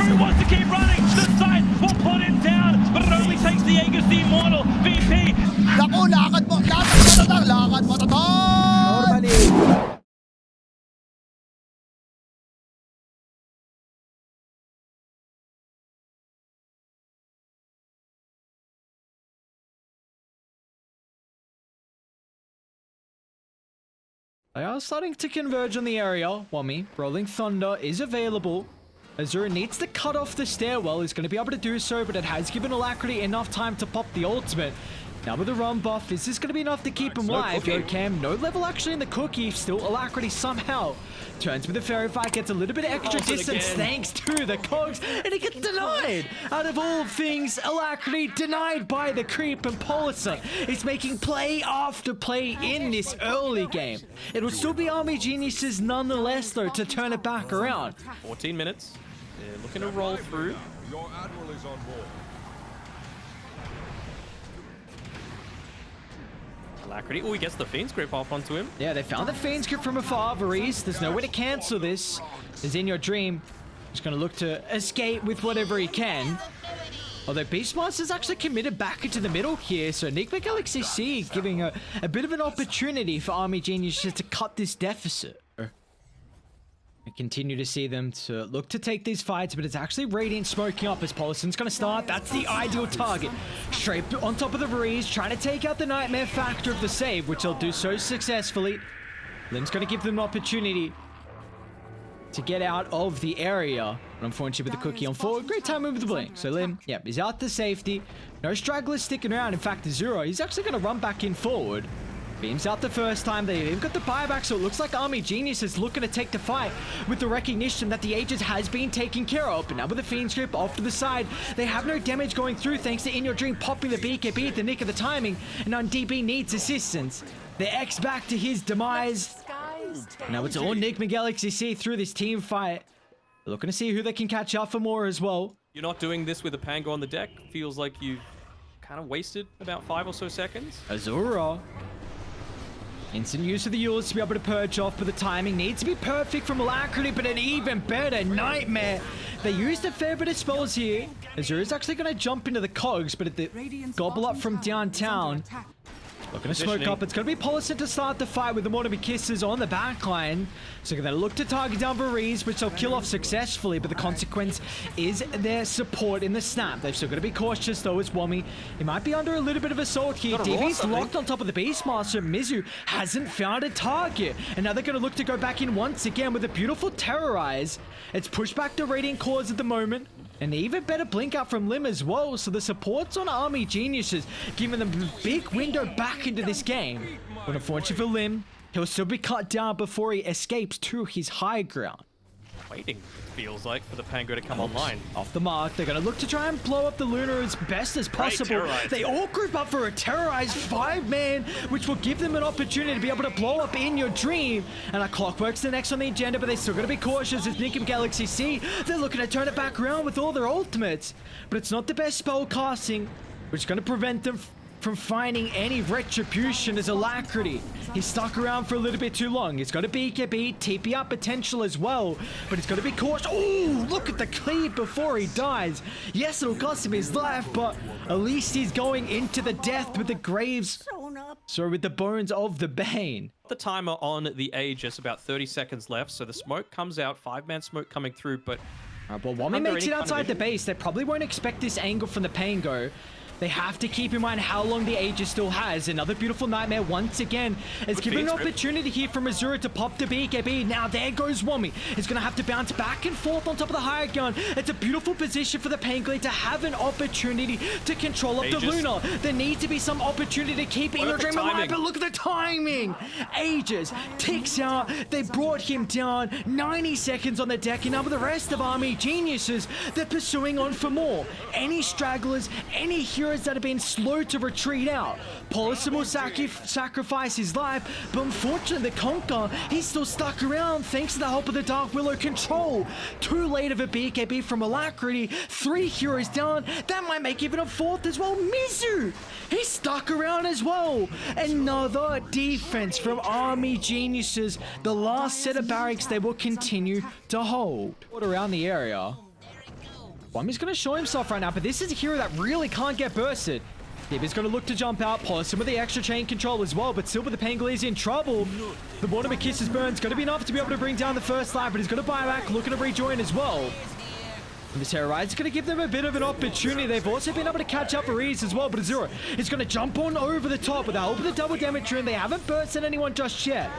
Who wants to keep running? The side will put him down, but it only takes the Aegis the Immortal. VP. Naku, lakad mo tatang! Normally. They are starting to converge on the area. Wami, Rolling Thunder is available. Azura needs to cut off the stairwell. He's going to be able to do so, but it has given Alacrity enough time to pop the ultimate. Now with the run buff, is this going to be enough to keep him live? Yo, Cam, no level actually in the cookie. Still Alacrity somehow turns with the fairy fight, gets a little bit of extra distance thanks to the cogs, and he gets denied. Out of all things, Alacrity denied by the creep, and Polisa is making play after play in this early game. It will still be Army Geniuses nonetheless, though, to turn it back around. 14 minutes. They're looking to roll through. Your admiral is on board. Alacrity. Oh, he gets the Fiend's Grip off onto him. Yeah, they found the Fiend's Grip from afar, Ares. There's no way to cancel this. Is in your dream. He's going to look to escape with whatever he can. Although Beastmaster's actually committed back into the middle here, so Nigma Galaxy C giving a bit of an opportunity for Army Geniuses to cut this deficit. We continue to see them to look to take these fights, but it's actually Radiant smoking up as Polison's going to start. That's the ideal target. Straight on top of the Breeze, trying to take out the Nightmare factor of the save, which they'll do so successfully. Lim's going to give them an opportunity to get out of the area. But unfortunately with the cookie on forward, great timing with the blink. So Lim, yep, he's out to safety. No stragglers sticking around. In fact, Azura, he's actually going to run back in forward. Beams out the first time. They've got the buyback, so it looks like Army Genius is looking to take the fight with the recognition that the Aegis has been taken care of. But now with the Fiend's Grip off to the side, they have no damage going through thanks to In Your Dream popping the BKB at the nick of the timing. And now DB needs assistance. The X back to his demise. Now it's all Nigma Galaxy C through this team fight. They're looking to see who they can catch up for more as well. You're not doing this with a Pango on the deck. Feels like you've kind of wasted about 5 or so seconds. Azura. Instant use of the Eulers to be able to purge off, but the timing needs to be perfect from Alacrity, but an even better Nightmare. They used a fair bit of spells here. Azura's actually going to jump into the cogs, but at the gobble up from downtown. Looking to smoke up. It's going to be Polison to start the fight with the Mortimer Kisses on the backline. So they're going to look to target down Varese, which they'll kill off successfully, but the consequence is their support in the snap. They've still got to be cautious though as Wami. He might be under a little bit of assault here. DB's locked on top of the Beastmaster. Mizu hasn't found a target. And now they're going to look to go back in once again with a beautiful Terrorize. It's pushed back to Radiant Cores at the moment. And even better blink out from Lim as well. So the supports on Army Geniuses giving them a big window back into this game. But unfortunately for Lim, he'll still be cut down before he escapes to his high ground. Waiting, it feels like, for the Pango to come online. Off the mark, they're going to look to try and blow up the Lunar as best as possible. They all group up for a terrorized 5-man, which will give them an opportunity to be able to blow up In Your Dream. And a Clockwork's the next on the agenda, but they're still going to be cautious as Nigma Galaxy C. They're looking to turn it back around with all their ultimates. But it's not the best spell casting, which is going to prevent them from finding any retribution as Alacrity. He's stuck around for a little bit too long. He's got a BKB, TP up potential as well, but he's got to be cautious. Oh, look at the cleave before he dies. Yes, it'll cost him his life, but at least he's going into the death with the graves. Sorry, with the bones of the Bane. The timer on the Aegis, about 30 seconds left, so the smoke comes out, 5-man smoke coming through, but... Well, Wami makes it outside the base. They probably won't expect this angle from the Pango. They have to keep in mind how long the Aegis still has. Another beautiful Nightmare once again. It's given an opportunity here from Azura to pop the BKB. Now there goes Wami. He's going to have to bounce back and forth on top of the higher gun. It's a beautiful position for the Pangolin to have an opportunity to control up the Lunar. There needs to be some opportunity to keep In Your Dream alive, but look at the timing. Aegis ticks out. They brought him down. 90 seconds on the deck, and now with the rest of Army Geniuses, they're pursuing on for more. Any stragglers, any heroes that have been slow to retreat out. Polison will sacrifice his life, but unfortunately the Conqueror, he's still stuck around thanks to the help of the Dark Willow control. Too late of a BKB from Alacrity. 3 heroes down. That might make even a 4th as well. Mizu, he's stuck around as well. Another defense from Army Geniuses. The last set of barracks they will continue to hold. Around the area. Wami's going to show himself right now, but this is a hero that really can't get bursted. DP's going to look to jump out, Policy with the extra chain control as well, but still with the Pangoli's in trouble. The Mortimer Kisses Burn's going to be enough to be able to bring down the first life, but he's going to buy back, looking to rejoin as well. And this Hero Ride's going to give them a bit of an opportunity. They've also been able to catch up Ares as well, but Azura is going to jump on over the top with the help of the double damage rune. They haven't bursted anyone just yet.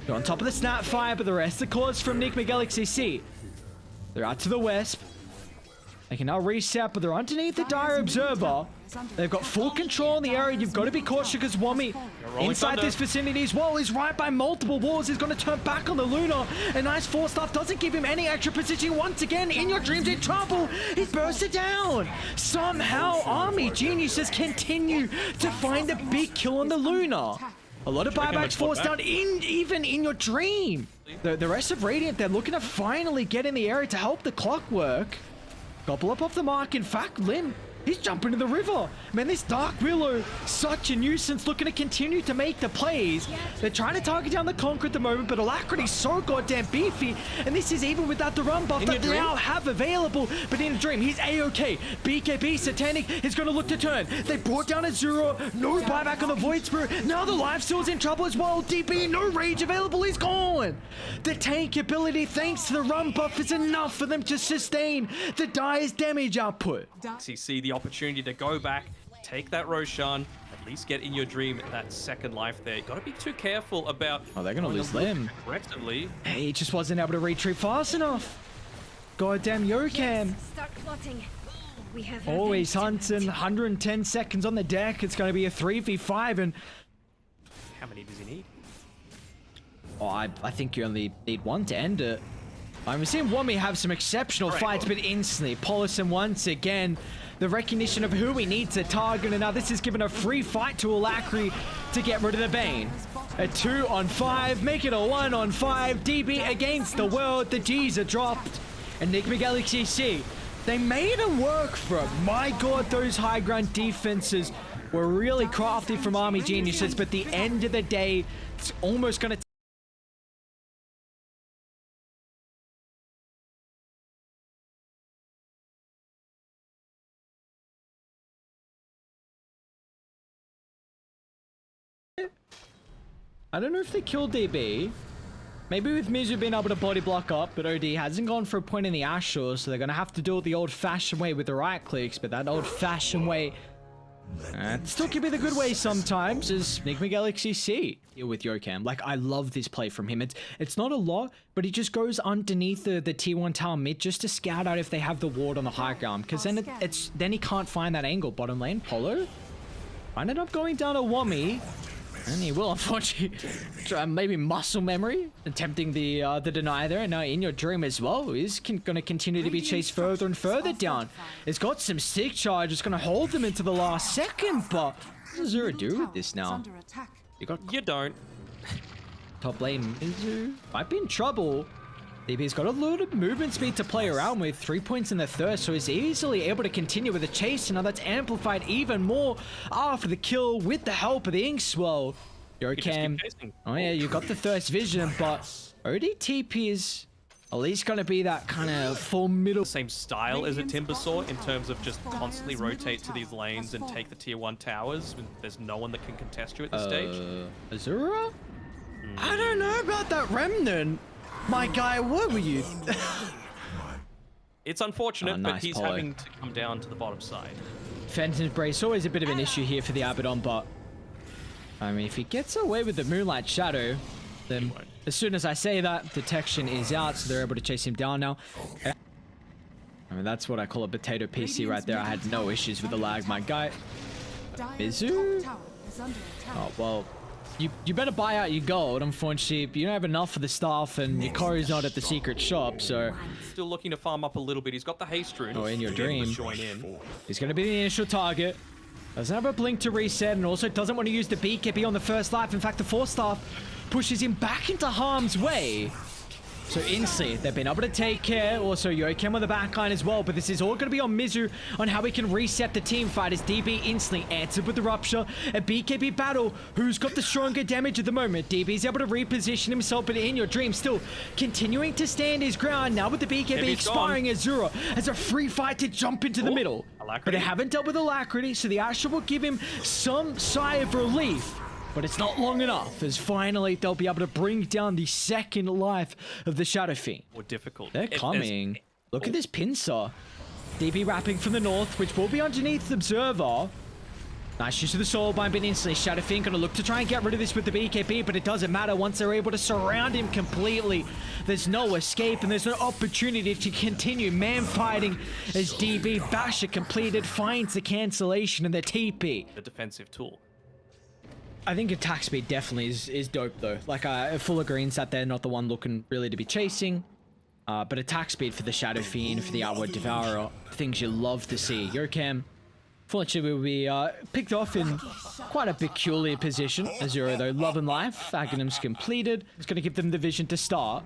They're on top of the snap fire, but the rest of the cores from Nigma Galaxy C. They're out to the west. They can now reset, but they're underneath the Dire Observer. They've got full control in the area. You've got to be cautious because Wami inside this vicinity as well is right by multiple walls. He's going to turn back on the Luna. A nice force staff doesn't give him any extra positioning. Once again, In Your Dreams in trouble. He bursted down. Somehow, Army Geniuses continue to find a big kill on the Luna. A lot of buybacks forced down even In Your Dream. The rest of Radiant, they're looking to finally get in the area to help the clockwork. Gobble up off the mark. In fact, Lim, he's jumping in the river. Man, this Dark Willow, such a nuisance, looking to continue to make the plays. They're trying to target down the Conqueror at the moment, but Alacrity's so goddamn beefy. And this is even without the run buff that they now have available. But In a Dream, he's A-OK. BKB, Satanic is going to look to turn. They brought down Azura. No buyback on the Void Spirit. Now the Lifesteal's in trouble as well. DP, no rage available. He's gone. The tank ability, thanks to the run buff, is enough for them to sustain the Dire's damage output. See the opportunity to go back, take that Roshan, at least get In Your Dream that second life there. Got to be too careful about... Oh, they're going to lose Lim. Aggressively. He just wasn't able to retreat fast enough. Goddamn Yokam. Always hunting. 110 seconds on the deck. It's going to be a 3v5 and... How many does he need? Oh, I think you only need one to end it. I'm seeing Wami have some exceptional fights, but instantly, Polison once again, the recognition of who he needs to target, and now this is given a free fight to Alacrity to get rid of the Bane. A 2-on-5, make it a 1-on-5, DB against the world, the G's are dropped, and Nigma Galaxy C, they made it work for it. My god, those high ground defenses were really crafty from Army Geniuses, but at the end of the day, it's almost going to... I don't know if they killed DB. Maybe with Mizu being able to body block up, but OD hasn't gone for a point in the Ashore, so they're going to have to do it the old-fashioned way with the right clicks, but that old-fashioned way still can be the good way sometimes, is Nigma Galaxy C. Deal with Yokam. Like, I love this play from him. It's not a lot, but he just goes underneath the T1 tower mid just to scout out if they have the ward on the high ground, because then then he can't find that angle. Bottom lane, Polo ended up going down to Wami. And he will, unfortunately, try maybe muscle memory, attempting the deny there. And now In Your Dream as well is going to continue to be chased further and further down. It's got some stick charge. It's going to hold them into the last second, but what does Zura do with this now? You don't. Top lane, Mizu might be in trouble. DB's got a lot of movement speed to play around with. 3 points in the third, so he's easily able to continue with the chase. And now that's amplified even more after the kill with the help of the Inkswell. Yokam. Oh yeah, you got the thirst vision, but ODTP is at least going to be that kind of full middle. Same style as a Timbersaw in terms of just constantly rotate to these lanes and take the tier 1 towers. There's no one that can contest you at this stage. Azura? I don't know about that Remnant. My guy, what were you? It's unfortunate, nice but he's Polo. having to come down to the bottom side. Phantom's Brace, always a bit of an issue here for the Abaddon, but I mean, if he gets away with the Moonlight Shadow, then as soon as I say that, detection is out, so they're able to chase him down now. I mean, that's what I call a potato PC right there. I had no issues with the lag, my guy. Mizu? Oh, well, you better buy out your gold. Unfortunately, you don't have enough for the staff, and your Yukari's not at the secret shop, so... Still looking to farm up a little bit. He's got the haste rune. Oh, In Your Dream. Join in. He's going to be the initial target. Doesn't have a blink to reset, and also doesn't want to use the BKB on the first life. In fact, the Force Staff pushes him back into harm's way. So instantly, they've been able to take care. Also, Yokem on the backline as well. But this is all going to be on Mizu on how we can reset the team fight as DB instantly answered with the Rupture. A BKB battle. Who's got the stronger damage at the moment? DB's able to reposition himself, but in your dream still continuing to stand his ground. Now with the BKB expiring, Azura has a free fight to jump into the middle. Alacrity. But they haven't dealt with Alacrity, so the Asher will give him some sigh of relief. But it's not long enough, as finally they'll be able to bring down the second life of the Shadow Fiend. More difficult. They're coming. Look at this pincer. DB wrapping from the north, which will be underneath the Observer. Nice use of the Soul Bind, but instantly Shadow Fiend gonna look to try and get rid of this with the BKB, but it doesn't matter once they're able to surround him completely. There's no escape and there's no opportunity to continue man fighting as DB Basher completed, finds the cancellation and the TP. The defensive tool. I think attack speed definitely is dope though. Like full of greens that they're not the one looking really to be chasing. But attack speed for the Shadow Fiend, for the Outward Devourer, things you love to see. Yokem, fortunately, will be picked off in quite a peculiar position. Azura though, love and life. Aghanim's completed. It's going to give them the vision to start.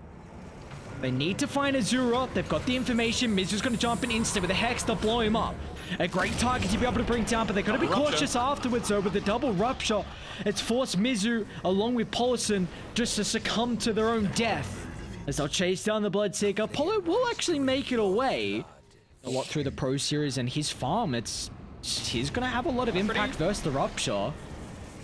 They need to find Azura. They've got the information. Mizu's going to jump in instant with a Hex to blow him up. A great target to be able to bring down, but they're going to be cautious afterwards though with the double Rupture. It's forced Mizu along with Polison just to succumb to their own death as they'll chase down the Bloodseeker. Polo will actually make it away a lot through the Pro Series and his farm. He's going to have a lot of impact versus the Rupture.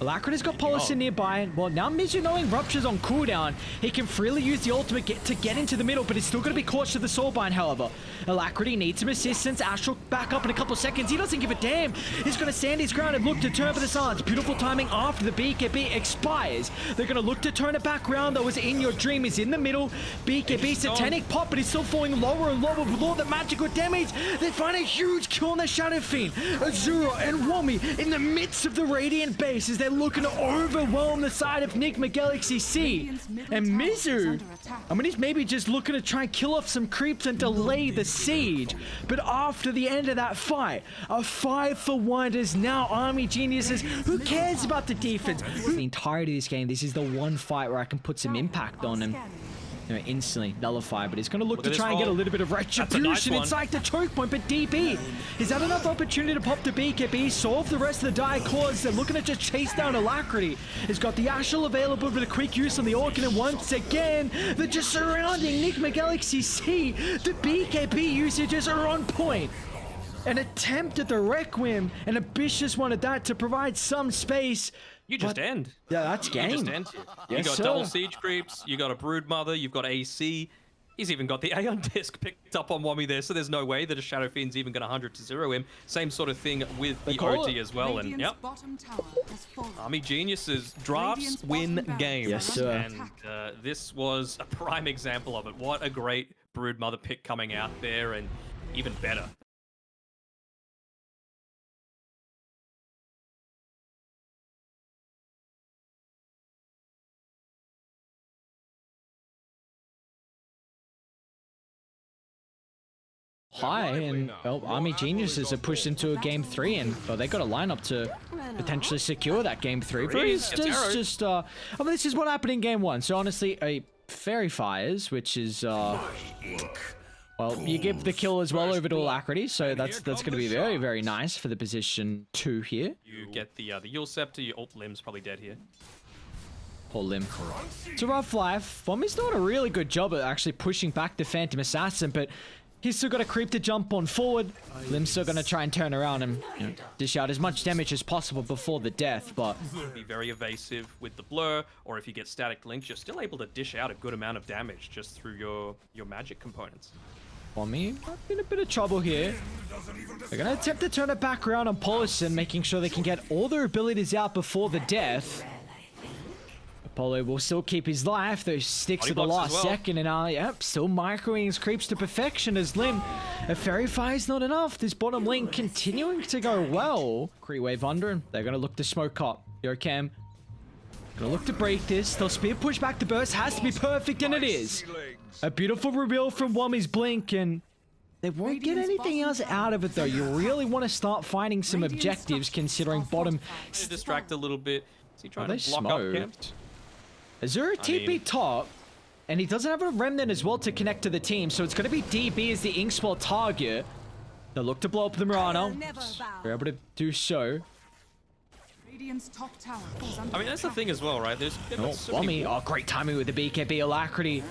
Alacrity's got Polison nearby. Well, now Mizu knowing Rupture's on cooldown, he can freely use the ultimate to get into the middle, but he's still going to be cautious of the Soulbind, however. Alacrity needs some assistance. Ash will back up in a couple seconds. He doesn't give a damn. He's going to stand his ground and look to turn for the silence. Beautiful timing after the BKB expires. They're going to look to turn it back around. That was in your dream. He's in the middle. BKB satanic pop, but he's still falling lower and lower with all the magical damage. They find a huge kill on the Shadow Fiend. Azura and Wami in the midst of the Radiant base as they're looking to overwhelm the side of Nigma Galaxy C. And Mizu, I mean, he's maybe just looking to try and kill off some creeps and delay the siege. But after the end of that fight, a 5-for-1 is now Army Geniuses. Who cares about the defense? The entirety of this game, this is the one fight where I can put some impact on him. You know, instantly nullify, but he's going to look to try and get a little bit of retribution inside the choke point. But DB, is that enough opportunity to pop the BKB, solve the rest of the die cores? They're looking to just chase down Alacrity. He's got the Ashel available with a quick use on the Orkin, and once again, they're just surrounding Nigma Galaxy C. The BKB usages are on point. An attempt at the Requiem, an ambitious one at that to provide some space. You just end. Yeah, that's game. You just end. You got double siege creeps, you got a Brood Mother, you've got AC. He's even got the Aeon Disc picked up on Wami there, so there's no way that a Shadow Fiend's even going to 100-0 him. Same sort of thing with the OT as well, and yep. Army Geniuses, drafts win games. Yes, sir. And this was a prime example of it. What a great Brood Mother pick coming out there, and even better. High, and well, Army Geniuses are pushed into a game 3, and well, they got a lineup to potentially secure that game 3. But it's just I mean, this is what happened in game 1. So honestly, a Fairy Fires, which is well, you give the kill as well over to Alacrity, so that's going to be very, very nice for the position 2 here. You get the Yule Scepter, your ult Limb's probably dead here. Whole Limb. It's a rough life. Vomi's doing a really good job at actually pushing back the Phantom Assassin, but he's still got a creep to jump on forward. Lim's still going to try and turn around and dish out as much damage as possible before the death, but be very evasive with the blur, or if you get static links, you're still able to dish out a good amount of damage just through your magic components. Vomi in a bit of trouble here. They're going to attempt to turn it back around on Polison, making sure they can get all their abilities out before the death. Apollo will still keep his life, though sticks to the last second, and yep, still microing his creeps to perfection as Lim. A Fairy Fire's not enough. This bottom lane continuing to go well. Cree Wave under him. They're going to look to smoke up. Yokem gonna look to break this. They'll spear push back the burst. Has to be perfect, and it is. A beautiful reveal from Wami's Blink, and they won't get anything else out of it, though. You really want to start finding some objectives, considering bottom. Distract a little bit. Is he trying to block smoked? up camp? Azura TP top. And he doesn't have a remnant as well to connect to the team, so it's going to be DB as the Inkswell target. They'll look to blow up the Murano. They're able to do so. Top tower I mean, that's the thing as well, right? There's Wummy. Oh, great timing with the BKB Alacrity.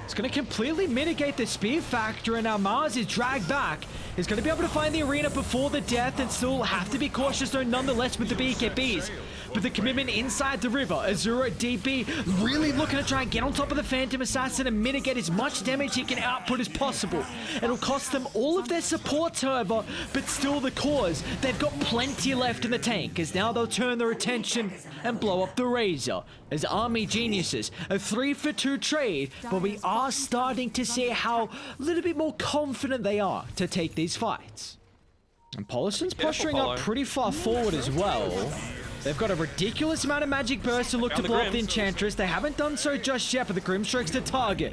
It's going to completely mitigate the speed factor, and now Mars is dragged back. He's going to be able to find the arena before the death and still have to be cautious though nonetheless with the BKBs. But the commitment inside the river, Azura DB really looking to try and get on top of the Phantom Assassin and mitigate as much damage he can output as possible. It'll cost them all of their supports, however, but still the cause. They've got plenty left in the tank, as now they'll turn their attention and blow up the Razor. As Army Geniuses, a 3-for-2 trade, but we are starting to see how a little bit more confident they are to take these fights. And Polison's posturing up pretty far forward as well. They've got a ridiculous amount of magic burst to look to blow up the Enchantress. They haven't done so just yet, but the Grimstrike's the target.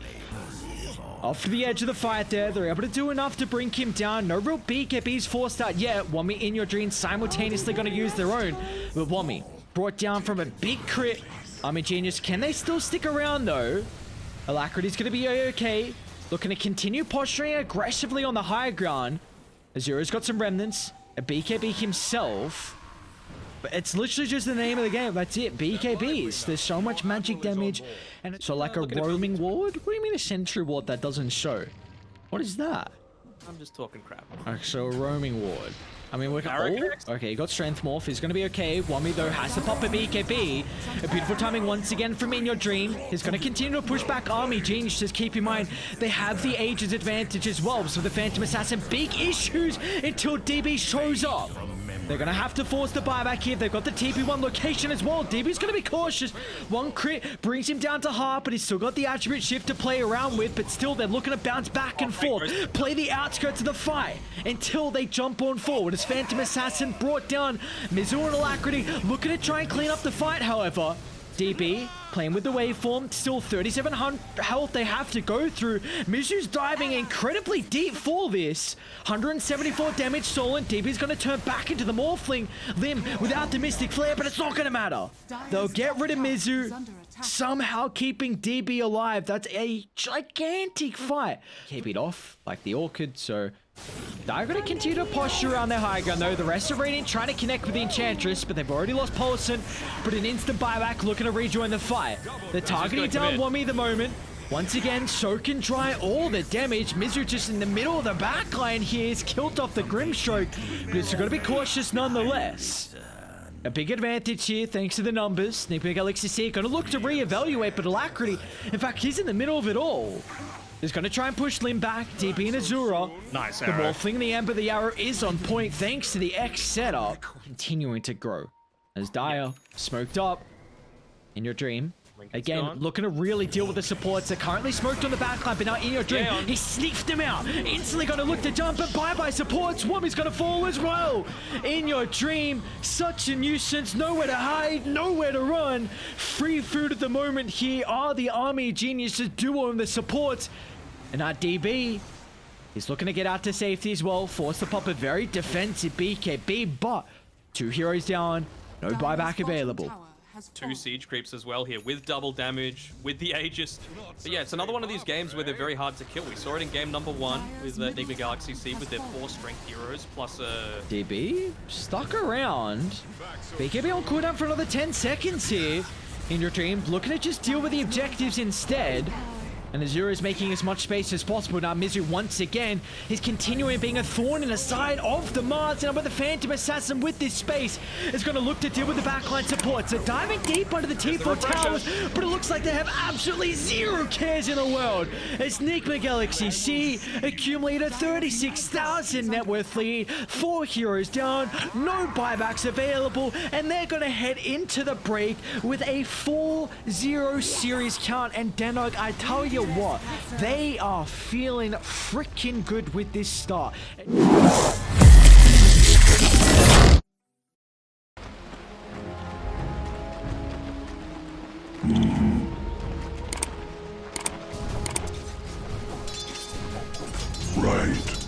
Off to the edge of the fight there. They're able to do enough to bring him down. No real BKBs forced out yet. Wummy in your dream simultaneously going to use their own. But Wummy brought down from a big crit. Army Genius, can they still stick around though? Alacrity's going to be okay. Looking to continue posturing aggressively on the high ground. Azura's got some remnants. A BKB himself. But it's literally just the name of the game. That's it. BKBs. There's so much magic damage. And so like a roaming ward? What do you mean a sentry ward that doesn't show? What is that? I'm just talking crap. Okay, so a roaming ward. I mean, we're okay, he got strength morph. He's going to be okay. Wummy, though, has to pop a BKB. A beautiful timing once again from In Your Dream. He's going to continue to push back Army Genius. Just keep in mind, they have the ages advantage as well. So the Phantom Assassin, big issues until DB shows up. They're going to have to force the buyback here. They've got the TP1 location as well. DB's going to be cautious. One crit brings him down to half, but he's still got the attribute shift to play around with. But still, they're looking to bounce back and forth. Play the outskirts of the fight until they jump on forward. As Phantom Assassin brought down Mizu and Alacrity, looking to try and clean up the fight, however. DB playing with the waveform, still 3700 health they have to go through. Mizu's diving incredibly deep for this. 174 damage stolen. DB's going to turn back into the Morphling limb without the Mystic Flare, but it's not going to matter. They'll get rid of Mizu, somehow keeping DB alive. That's a gigantic fight. Keep it off like the Orchid, so they're going to continue to posture around their high ground though. The rest of Radiant trying to connect with the Enchantress, but they've already lost Polison. But an instant buyback looking to rejoin the fight. They're targeting down Wummy the moment. Once again, soak and dry all the damage. Mizu just in the middle of the backline here. He's killed off the Grimstroke, but it's got to be cautious nonetheless. A big advantage here thanks to the numbers. Nigma Galaxy C going to look to reevaluate, but Alacrity, in fact, he's in the middle of it all. He's going to try and push Lim back. DB and Azura. Nice the arrow. Morphling, the Ember, the arrow is on point thanks to the X setup. Continuing to grow. As Dire smoked up. In Your Dream. Again, looking to really deal with the supports. They're currently smoked on the backline, but now In Your Dream, he sniffed them out. Instantly going to look to jump, but bye-bye supports. Wummy's going to fall as well. In Your Dream, such a nuisance. Nowhere to hide, nowhere to run. Free food at the moment here are the Army Geniuses duo and the supports. And our DB is looking to get out to safety as well. Forced to pop a very defensive BKB, but 2 heroes down. No buyback available. 2 siege creeps as well here with double damage, with the Aegis. But yeah, it's another one of these games where they're very hard to kill. We saw it in game number 1 with Nigma Galaxy C with their 4 strength heroes plus a... DB stuck around. BKB on cooldown for another 10 seconds here. In Your Dream, looking to just deal with the objectives instead. And Azura is making as much space as possible. Now Mizu once again is continuing being a thorn in the side of the Mars. And with the Phantom Assassin with this space is going to look to deal with the backline support. So diving deep under the T4 towers, but it looks like they have absolutely zero cares in the world. As Nigma Galaxy C accumulate a 36,000 net worth lead, 4 heroes down, no buybacks available, and they're going to head into the break with a 4-0 series count. And Danog, I tell you what, they are feeling freaking good with this start. Right.